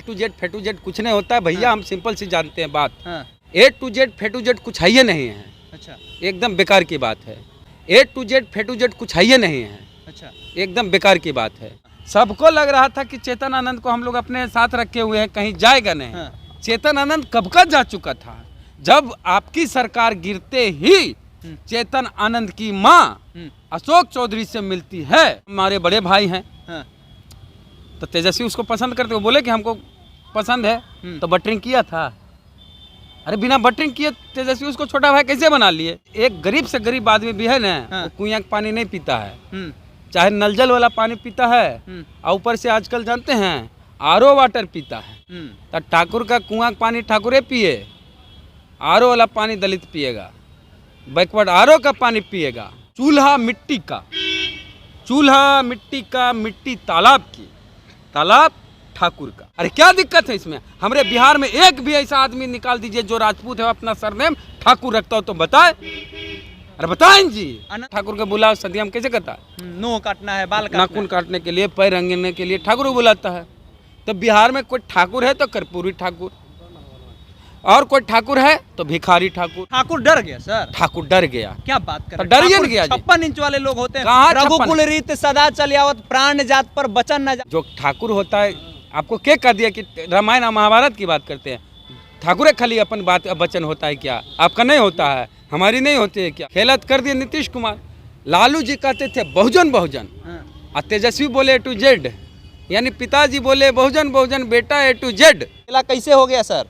To Z फे to Z कुछ नहीं होता है भैया। हम सिंपल सी जानते हैं बात। ए टू जेड फे टू जेड कुछ है ही नहीं है। अच्छा, एकदम बेकार की बात है। ए टू जेड फे टू जेड कुछ है ही नहीं है। अच्छा, एकदम बेकार की बात है। सबको लग रहा था कि चेतन आनंद को हम लोग अपने साथ रखे हुए हैं, कहीं जाएगा नहीं। चेतन आनंद कब का जा चुका था। जब आपकी सरकार गिरते ही चेतन आनंद की माँ अशोक चौधरी से मिलती है। हमारे बड़े भाई हैं तो तेजस्वी उसको पसंद करते, वो बोले कि हमको पसंद है तो बटरिंग किया था। अरे बिना बटरिंग किए तेजस्वी उसको छोटा भाई कैसे बना लिए। एक गरीब से गरीब आदमी भी है ना, वो कुइयां का पानी नहीं पीता है, चाहे नल जल वाला पानी पीता है और ऊपर से आजकल जानते हैं आरओ वाटर पीता है। तो ठाकुर का कुआं का पानी ठाकुरे पिए, आरओ वाला पानी दलित पिएगा, बैकवर्ड आरओ का पानी पिएगा। चूल्हा मिट्टी का, चूल्हा मिट्टी का, मिट्टी तालाब की, तालाब ठाकुर का। अरे क्या दिक्कत है इसमें। हमारे बिहार में एक भी ऐसा आदमी निकाल दीजिए जो राजपूत है अपना सरनेम ठाकुर रखता हो तो बताए। अरे बताएं जी। ठाकुर का बुलाओ सदिया में कैसे करता है। नोह काटना है, बाल नाखून काटने के लिए, पैर रंगने के लिए ठाकुर को बुलाता है। तो बिहार में कोई ठाकुर है तो कर्पूरी ठाकुर, और कोई ठाकुर है तो भिखारी ठाकुर। ठाकुर डर गया सर, ठाकुर डर गया। क्या बात कर रहे हैं? डर ही नहीं गया जी। 56 इंच वाले लोग होते हैं। कहाँ रघुकुल रीत सदा चलियावत, प्राण जात पर बचन न जात। जो ठाकुर होता है, आपको क्या कह दिया कि रामायण और महाभारत की बात करते हैं। ठाकुर खाली अपन बात वचन होता है क्या, आपका नहीं होता है, हमारी नहीं होती है क्या। खेलत कर दिए नीतीश कुमार। लालू जी कहते थे बहुजन बहुजन, और तेजस्वी बोले ए टू जेड, यानी पिताजी बोले बहुजन बहुजन, बेटा ए टू जेड। खेला कैसे हो गया सर।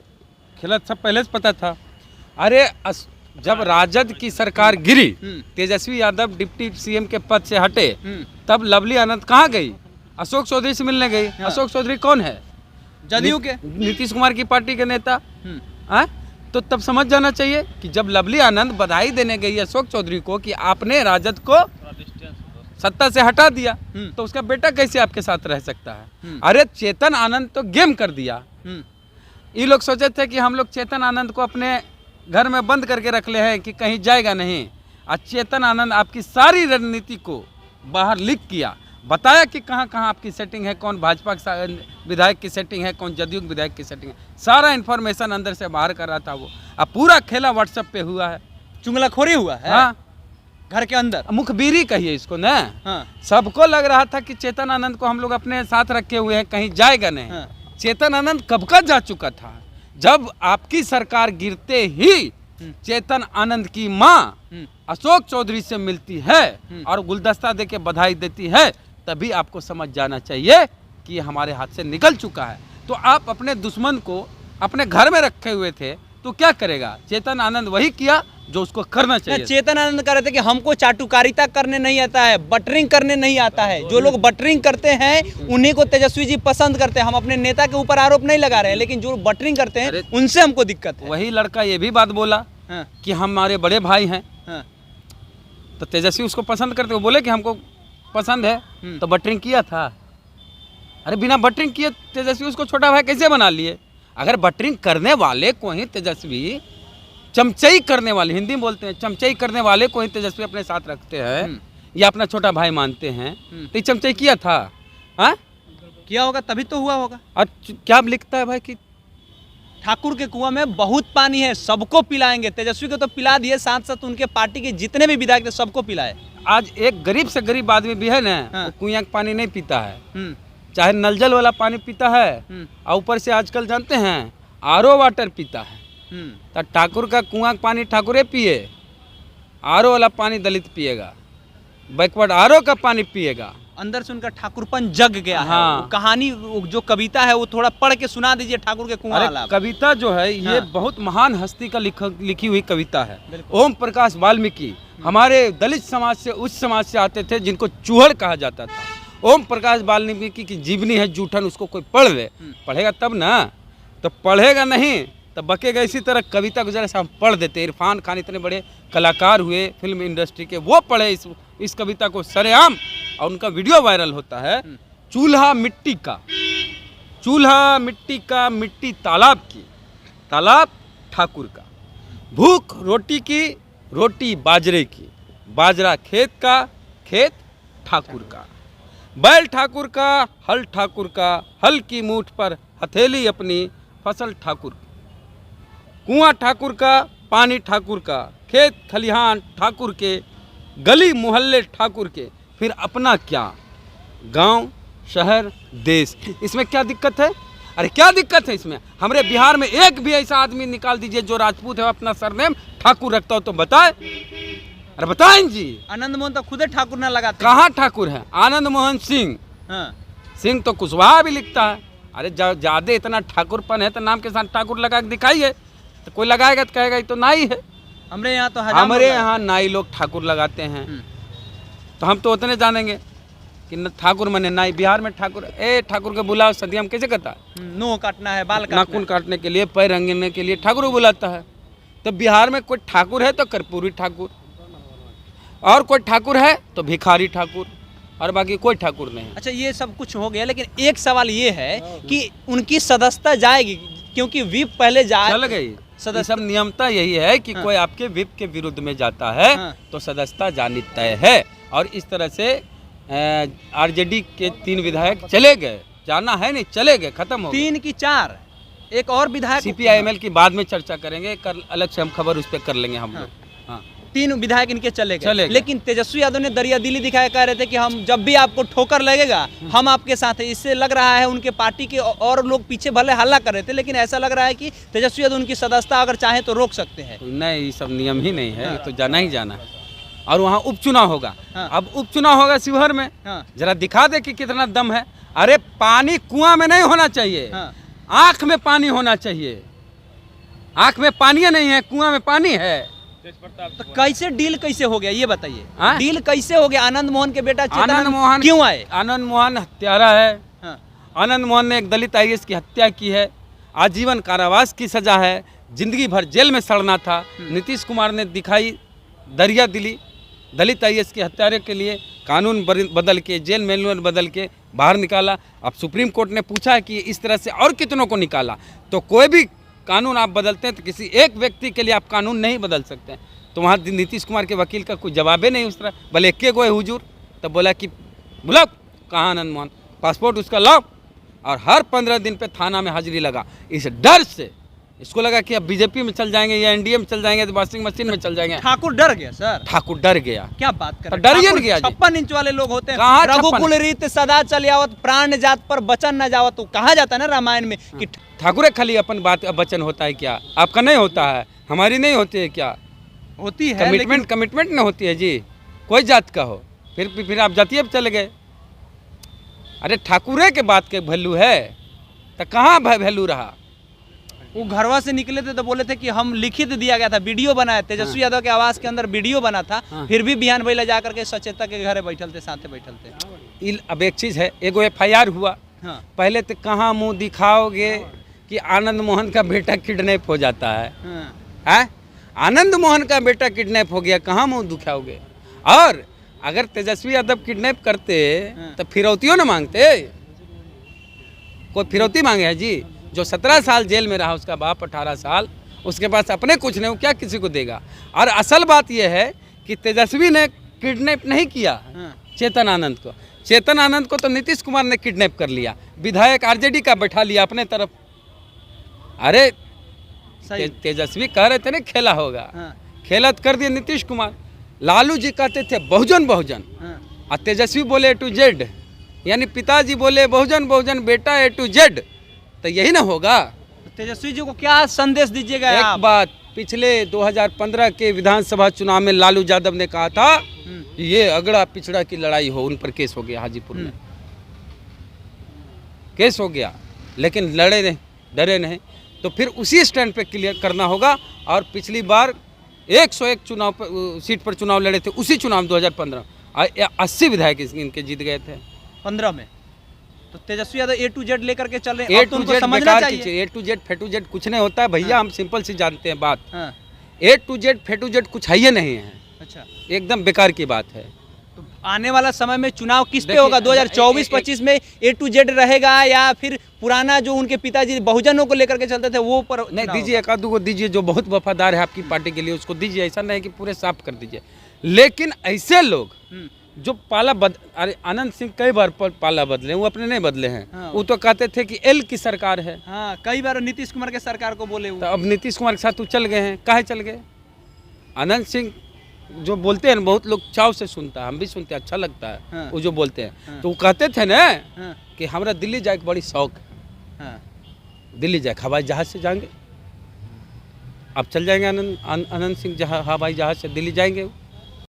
खेला सब पहले से पता था। अरे जब राजद की सरकार गिरी, तेजस्वी यादव डिप्टी सीएम के पद से हटे, तब लवली आनंद कहाँ गई, अशोक चौधरी से मिलने गई। अशोक चौधरी कौन है, जदयू के नीतीश कुमार की पार्टी के नेता। तो तब समझ जाना चाहिए कि जब लवली आनंद बधाई देने गई अशोक चौधरी को कि आपने राजद को सत्ता से हटा दिया, तो उसका बेटा कैसे आपके साथ रह सकता है। अरे चेतन आनंद तो गेम कर दिया। ये लोग सोचे थे कि हम लोग चेतन आनंद को अपने घर में बंद करके रख ले हैं कि कहीं जाएगा नहीं। आज चेतन आनंद आपकी सारी रणनीति को बाहर लीक किया, बताया कि कहाँ कहाँ आपकी सेटिंग है, कौन भाजपा विधायक की सेटिंग है, कौन जदयू विधायक की सेटिंग है। सारा इन्फॉर्मेशन अंदर से बाहर कर रहा था वो। अब पूरा खेला व्हाट्सएप पे हुआ है, चुंगलाखोरी हुआ है। हाँ, घर के अंदर मुखबिरी कहिए इसको ना। सबको लग रहा था कि चेतन आनंद को हम लोग अपने साथ रखे हुए हैं, कहीं जाएगा नहीं। चेतन आनंद कब का जा चुका था। जब आपकी सरकार गिरते ही चेतन आनंद की माँ अशोक चौधरी से मिलती है और गुलदस्ता देके बधाई देती है, तभी आपको समझ जाना चाहिए कि ये हमारे हाथ से निकल चुका है। तो आप अपने दुश्मन को अपने घर में रखे हुए थे तो क्या करेगा। चेतन आनंद वही किया जो उसको करना चाहिए। चेतन आनंद कह रहे थे कि हमको चाटुकारिता करने नहीं आता है, बटरिंग करने नहीं आता है। जो लोग बटरिंग करते हैं उन्हीं को तेजस्वी जी पसंद करते हैं। हम अपने नेता के ऊपर आरोप नहीं लगा रहे हैं, लेकिन जो बटरिंग करते हैं उनसे हमको दिक्कत है। वही लड़का ये भी बात बोला कि हमारे बड़े भाई हैं तो तेजस्वी उसको पसंद करते, वो बोले कि हमको पसंद है तो बटरिंग किया था। अरे बिना बटरिंग किए तेजस्वी उसको छोटा भाई कैसे बना लिए। अगर बटरिंग करने वाले को ही तेजस्वी, चमचई करने वाले, हिंदी में बोलते हैं, चमचई करने वाले को ही तेजस्वी अपने साथ रखते हैं या अपना छोटा भाई मानते हैं, तो चमचई किया था। किया होगा तभी तो हुआ होगा। और क्या लिखता है भाई कि ठाकुर के कुआं में बहुत पानी है, सबको पिलाएंगे। तेजस्वी को तो पिला दिए, साथ साथ उनके पार्टी के जितने भी विधायक थे सबको पिलाए। आज एक गरीब से गरीब आदमी भी है ना, वो कुइयां का पानी नहीं पीता है, चाहे नल जल वाला पानी पीता है और ऊपर से आजकल जानते हैं आरओ वाटर पीता है। तो ठाकुर का कुआं का पानी ठाकुरे पिए, आरओ वाला पानी दलित पिएगा, बैकवर्ड आरओ का पानी पिएगा। अंदर से उनका ठाकुरपन जग गया है। वो कहानी, जो कविता है वो थोड़ा पढ़ के सुना दीजिए ठाकुर के कुआं वाला। कविता जो है ये बहुत महान हस्ती का लिखी हुई कविता है। ओम प्रकाश वाल्मीकि हमारे दलित समाज से, उच्च समाज से आते थे जिनको चूहड़ कहा जाता था। ओम प्रकाश वाल्मीकि की जीवनी है जूठन, उसको कोई पढ़ ले, पढ़ेगा तब ना, तो पढ़ेगा नहीं तो बकेगा। इसी तरह कविता गुजरा से हम पढ़ देते। इरफान खान इतने बड़े कलाकार हुए फिल्म इंडस्ट्री के, वो पढ़े इस कविता को सरेआम और उनका वीडियो वायरल होता है। चूल्हा मिट्टी का, चूल्हा मिट्टी का, मिट्टी तालाब की, तालाब ठाकुर का। भूख रोटी की, रोटी बाजरे की, बाजरा खेत का, खेत ठाकुर का। बैल ठाकुर का, हल ठाकुर का, हल की मूठ पर हथेली अपनी, फसल ठाकुर, कुआं ठाकुर का, पानी ठाकुर का, खेत खलिहान ठाकुर के, गली मोहल्ले ठाकुर के, फिर अपना क्या, गांव, शहर, देश। इसमें क्या दिक्कत है? अरे क्या दिक्कत है इसमें? हमारे बिहार में एक भी ऐसा आदमी निकाल दीजिए जो राजपूत है, अपना सरनेम ठाकुर रखता हो तो बताए। अरे बताएं जी। आनंद मोहन तो खुद ठाकुर ना लगाते। कहाँ ठाकुर है? आनंद मोहन सिंह। हाँ। सिंह तो कुशवाहा भी लिखता है। अरे ज्यादा इतना ठाकुरपन है तो नाम के साथ ठाकुर लगा के दिखाइए, तो कोई लगाएगा तो कहेगा ये तो नाई है। हमारे यहाँ तो हमारे यहाँ नाई लोग ठाकुर लगाते हैं, तो हम तो उतने जानेंगे कि ठाकुर मने नाई। बिहार में ठाकुर, ए ठाकुर के बुलाओ सदियम कैसे कहता है? नोह काटना है, बाल नाखून काटने के लिए, पैर रंगने के लिए ठाकुर को बुलाता है। तो बिहार में कोई ठाकुर है तो कर्पूरी ठाकुर, और कोई ठाकुर है तो भिखारी ठाकुर, और बाकी कोई ठाकुर नहीं। अच्छा, ये सब कुछ हो गया, लेकिन एक सवाल ये है कि उनकी सदस्यता जाएगी, क्योंकि विप पहले चल गई। सब नियमता यही है कि कोई आपके विप के विरुद्ध में जाता है तो सदस्यता जानी तय है। और इस तरह से आरजेडी के 3 विधायक चले गए, जाना है नहीं, चले गए, खत्म हो गए। 3 की 4, एक और विधायक CPIML की बाद में चर्चा करेंगे, अलग से हम खबर उस पर कर लेंगे हम लोग। हाँ, 3 विधायक इनके चले गए। लेकिन तेजस्वी यादव ने दरिया दिली दिखाया, कह रहे थे कि हम जब भी आपको ठोकर लगेगा हम आपके साथ हैं। इससे लग रहा है उनके पार्टी के और लोग पीछे भले हल्ला कर रहे थे, लेकिन ऐसा लग रहा है कि तेजस्वी यादव उनकी सदस्यता अगर चाहे तो रोक सकते हैं। नहीं, ये सब नियम ही नहीं है, तो जाना ही जाना है। और वहाँ उपचुनाव होगा। अब उपचुनाव होगा शिवहर में, जरा दिखा दे कि कितना दम है। अरे पानी कुआं में नहीं होना चाहिए, आंख में पानी होना चाहिए। आंख में पानी नहीं है, कुआं में पानी है। तो कैसे डील कैसे हो गया ये बताइए? डील कैसे हो गया? आनंद मोहन के बेटा आनंद मोहन क्यों आए? आनंद मोहन हत्यारा है। आनंद मोहन ने एक दलित IAS की हत्या की है, आजीवन कारावास की सजा है, जिंदगी भर जेल में सड़ना था। नीतीश कुमार ने दिखाई दरिया दिली दलित IAS के हत्यारे के लिए, कानून बदल के, जेल मैनुअल बदल के बाहर निकाला। अब सुप्रीम कोर्ट ने पूछा कि इस तरह से और कितनों को निकाला। तो कोई भी कानून आप बदलते हैं तो किसी एक व्यक्ति के लिए आप कानून नहीं बदल सकते हैं। तो वहाँ नीतीश कुमार के वकील का कोई जवाब ही नहीं उस तरह। भले एक गए हुजूर, तब बोला कि बुलाओ कहाँ आनंद मोहन, पासपोर्ट उसका लाओ, और हर 15 दिन पे थाना में हाजिरी लगा। इस डर से इसको लगा कि अब बीजेपी में चल जाएंगे या NDA में चल जाएंगे तो वॉशिंग मशीन में चल जाएंगे। ठाकुर डर गया सर, ठाकुर डर गया। क्या बात कर रहे हैं? डर ही गया। 56 इंच वाले लोग होते हैं। कहाँ रघुकुल रीत सदा चलियावत, प्राण जात पर बचन न जावत, तो कहा जाता है ना रामायण में कि ठाकुर खाली अपन बात वचन होता है क्या? आपका नहीं होता है, हमारी नहीं होती है क्या? होती है, कमिटमेंट न होती है जी, कोई जात का हो। फिर आप जातीय पे चले गए। अरे ठाकुरे के बात के वैल्यू है तो कहाँ वैल्यू रहा? वो घरवा से निकले थे तो बोले थे कि हम लिखित दिया गया था, वीडियो बनाया, तेजस्वी यादव के आवास के अंदर वीडियो बना था। फिर भी बिहान भैया जा करके सचेता के घरे बैठल थे, साथे बैठल थे। अब एक चीज है, एगो FIR हुआ। पहले तो कहाँ मुंह दिखाओगे कि आनंद मोहन का बेटा किडनैप हो जाता है? आनंद मोहन का बेटा किडनैप हो गया, कहाँ मुंह दिखाओगे? और अगर तेजस्वी यादव किडनैप करते तो फिरौतियों न मांगते? कोई फिरौती मांगे है जी? जो 17 साल जेल में रहा, उसका बाप 18 साल, उसके पास अपने कुछ नहीं, वो क्या किसी को देगा? और असल बात यह है कि तेजस्वी ने किडनैप नहीं किया चेतन आनंद को। चेतन आनंद को तो नीतीश कुमार ने किडनैप कर लिया, विधायक RJD का बैठा लिया अपने तरफ। अरे तेजस्वी कह रहे थे ना खेला होगा, खेला कर दिया नीतीश कुमार। लालू जी कहते थे बहुजन बहुजन, और तेजस्वी बोले A to Z, यानी पिताजी बोले बहुजन बहुजन, बेटा A to Z, तो यही ना होगा। तेजस्वी जी को क्या संदेश दीजिएगा? एक बात, पिछले 2015 के विधानसभा चुनाव में लालू यादव ने कहा था कि ये अगड़ा पिछड़ा की लड़ाई हो, उन पर केस हो गया, हाजीपुर में केस हो गया, लेकिन लड़े नहीं, डरे नहीं। तो फिर उसी स्टैंड पे क्लियर करना होगा। और पिछली बार 101 चुनाव पर सीट पर चुनाव लड़े थे, उसी चुनाव 2015 80 विधायक इनके जीत गए थे 15 में। तो Tejashwi Yadav A to Z लेकर के चल रहे हैं, तो उनको समझना चाहिए। A to Z फे टू जेड कुछ नहीं होता है भैया, हम सिंपल सी जानते हैं बात। A to Z फे टू जेड कुछ है ही नहीं है। अच्छा, एकदम बेकार की बात है। तो आने वाला समय में चुनाव किस पे होगा? 2024-25 में A to Z रहेगा, या फिर पुराना जो उनके पिताजी बहुजनों को लेकर के चलते थे वो पर? नहीं, दीजिए, एक आधू को दीजिए जो बहुत वफादार है आपकी पार्टी के लिए, उसको दीजिए, ऐसा नहीं कि पूरे साफ कर दीजिए। लेकिन ऐसे लोग जो अरे आनंद सिंह कई बार पाला बदले, वो अपने नहीं बदले हैं। हाँ। वो तो कहते थे कि एल की सरकार है। हाँ, कई बार नीतीश कुमार के सरकार को बोले वो। तो अब नीतीश कुमार के साथ वो चल गए हैं, काहे चल गए? आनंद सिंह जो बोलते हैं बहुत लोग चाव से सुनता है, हम भी सुनते हैं, अच्छा लगता है। हाँ। वो जो बोलते हैं हाँ। तो वो कहते थे ना हाँ, कि हमारा दिल्ली जाए के बड़ी शौक है, हाँ, दिल्ली जाए हवाई जहाज से जाएंगे। अब चल जाएंगे आनंद सिंह जहाँ हवाई जहाज से दिल्ली जाएंगे।